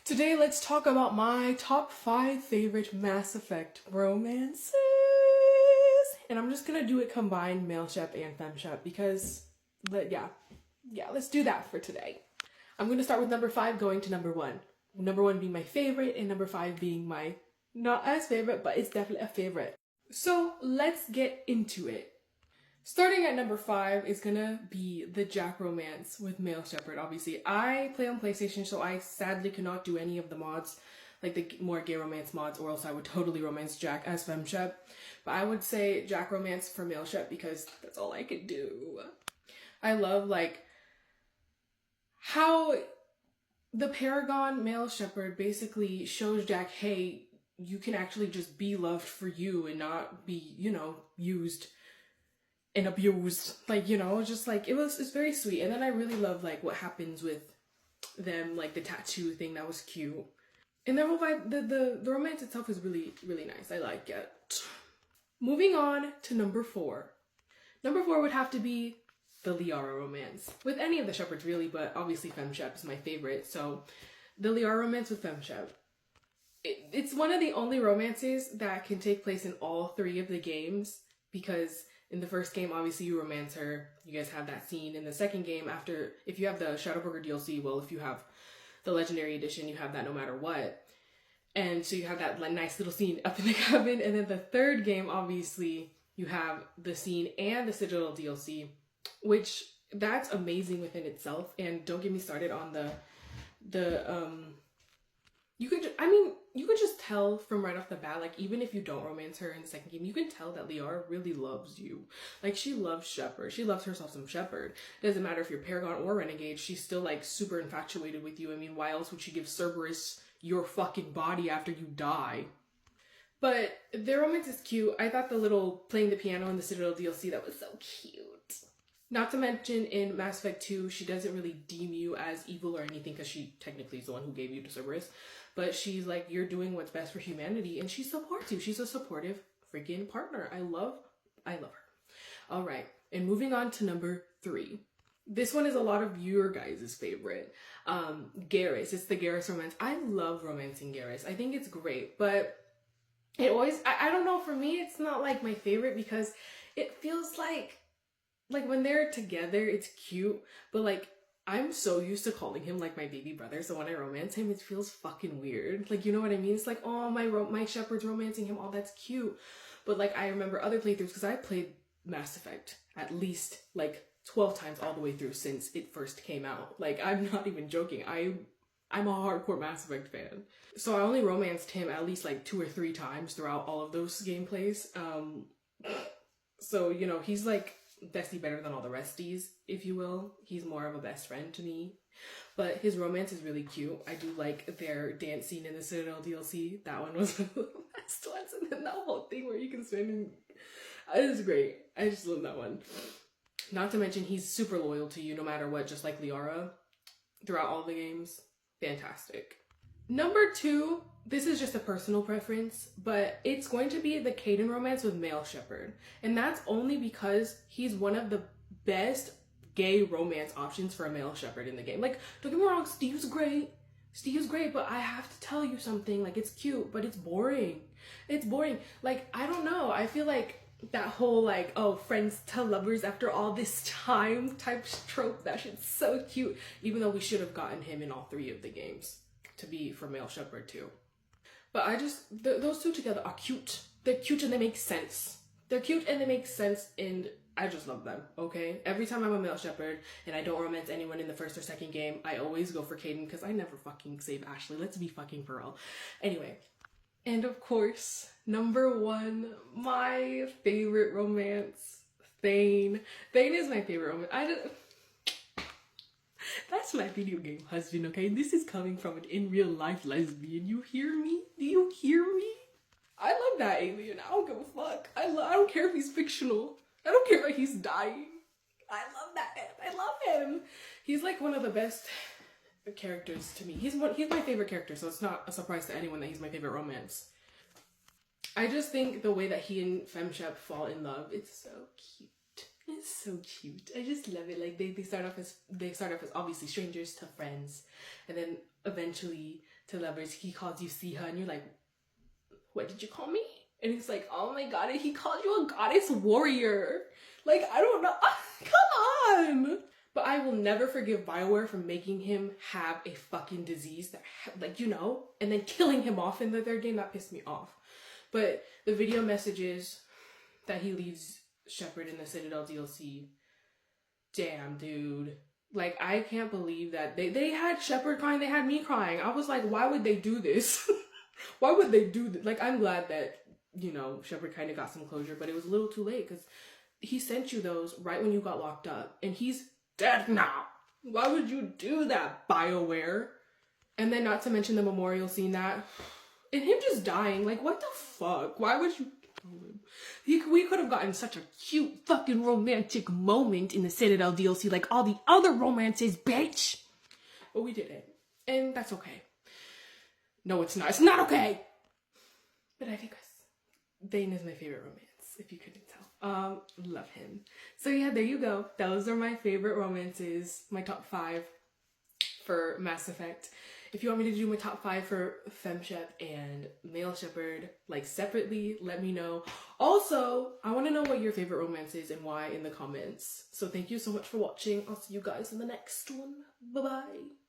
Today, let's talk about my top 5 favorite Mass Effect romances. And I'm just gonna do it combined male shep and femme shep because, yeah, let's do that for today. I'm gonna start with number 5 going to number 1. Number 1 being my favorite and number 5 being my not as favorite, but it's definitely a favorite. So let's get into it. Starting at number 5 is gonna be the Jack romance with Male Shepherd, obviously. I play on PlayStation, so I sadly cannot do any of the mods, like the more gay romance mods, or else I would totally romance Jack as femme shep. But I would say Jack romance for Male Shep because that's all I could do. I love, like, how the Paragon Male Shepherd basically shows Jack, hey, you can actually just be loved for you and not be, used and abused, just like it's very sweet. And then I really love like what happens with them, like the tattoo thing, that was cute. And their whole vibe, the romance itself is really, really nice. I like it. Moving on to number 4. Number 4 would have to be the Liara romance with any of the shepherds really, but obviously femme shep is my favorite. So the Liara romance with femme shep. It's one of the only romances that can take place in all 3 of the games, because in the first game, obviously, you romance her. You guys have that scene. In the second game, if you have the Shadowbroker DLC, well, if you have the Legendary Edition, you have that no matter what. And so you have that nice little scene up in the cabin. And then the third game, obviously, you have the scene and the Citadel DLC, which that's amazing within itself. And don't get me started on you could just tell from right off the bat, like, even if you don't romance her in the second game, you can tell that Liara really loves you. Like, she loves Shepard. She loves herself some Shepard. It doesn't matter if you're Paragon or Renegade, she's still, like, super infatuated with you. I mean, why else would she give Cerberus your fucking body after you die? But their romance is cute. I thought the little playing the piano in the Citadel DLC, that was so cute. Not to mention, in Mass Effect 2, she doesn't really deem you as evil or anything, because she technically is the one who gave you to Cerberus. But she's like, you're doing what's best for humanity, and she supports you. She's a supportive freaking partner. I love her. All right, and moving on to number 3. This one is a lot of your guys' favorite. Garrus. It's the Garrus romance. I love romancing Garrus. I think it's great, but it always, I don't know, for me, it's not like my favorite, because it feels like when they're together, it's cute, but like, I'm so used to calling him like my baby brother, so when I romance him, it feels fucking weird. Like, you know what I mean? It's like, oh, my Shepard's romancing him, oh, that's cute. But like, I remember other playthroughs, because I played Mass Effect at least like 12 times all the way through since it first came out. Like, I'm not even joking. I'm a hardcore Mass Effect fan. So I only romanced him at least like 2 or 3 times throughout all of those gameplays. So, he's like bestie better than all the resties, if you will. He's more of a best friend to me. But his romance is really cute. I do like their dance scene in the Citadel DLC. That one was one of the best ones. And then that whole thing where you can spin and it was great. I just love that one. Not to mention, he's super loyal to you no matter what, just like Liara throughout all the games. Fantastic. Number 2, this is just a personal preference, but it's going to be the Kaidan romance with Male Shepherd. And that's only because he's one of the best gay romance options for a Male Shepherd in the game. Like, don't get me wrong, Steve's great, but I have to tell you something, like, it's cute, but it's boring. It's boring. Like, I don't know, I feel like that whole, like, oh, friends to lovers after all this time type trope, that shit's so cute, even though we should have gotten him in all 3 of the games to be for Male Shepherd too. But I just, those two together are cute. They're cute and they make sense. They're cute and they make sense, and I just love them, okay? Every time I'm a Male Shepherd and I don't romance anyone in the first or second game, I always go for Kaidan, because I never fucking save Ashley. Let's be fucking for real. Anyway, and of course, number 1, my favorite romance, Thane. Thane is my favorite romance. That's my video game husband, okay? This is coming from an in real life lesbian. You hear me? Do you hear me? I love that alien. I don't give a fuck. I don't care if he's fictional. I don't care if he's dying. I love that man. I love him. He's like one of the best characters to me. He's my favorite character, so it's not a surprise to anyone that he's my favorite romance. I just think the way that he and FemShep fall in love, it's so cute. It's so cute. I just love it. Like, they start off as obviously strangers to friends, and then eventually to lovers, he calls you Siha, and you're like, what did you call me? And he's like, oh my god, and he called you a goddess warrior. Like, I don't know. Come on. But I will never forgive BioWare for making him have a fucking disease that, like, you know, and then killing him off in the third game. That pissed me off. But the video messages that he leaves Shepard in the Citadel DLC, damn, dude. Like, I can't believe that they had Shepard crying, they had me crying. I was like, why would they do this? Why would they do this? Like, I'm glad that, you know, Shepard kind of got some closure, but it was a little too late because he sent you those right when you got locked up, and he's dead now. Why would you do that, BioWare? And then not to mention the memorial scene that, and him just dying. Like, what the fuck? Why would you kill him? We could have gotten such a cute fucking romantic moment in the Citadel DLC like all the other romances, bitch. But we didn't. And that's okay. No, it's not. It's not okay. But I think Vane is my favorite romance, if you couldn't tell. Love him. So yeah, there you go. Those are my favorite romances, my top 5 for Mass Effect. If you want me to do my top 5 for FemShep and Male Shepard, like separately, let me know. Also, I want to know what your favorite romance is and why in the comments. So thank you so much for watching. I'll see you guys in the next one. Bye-bye.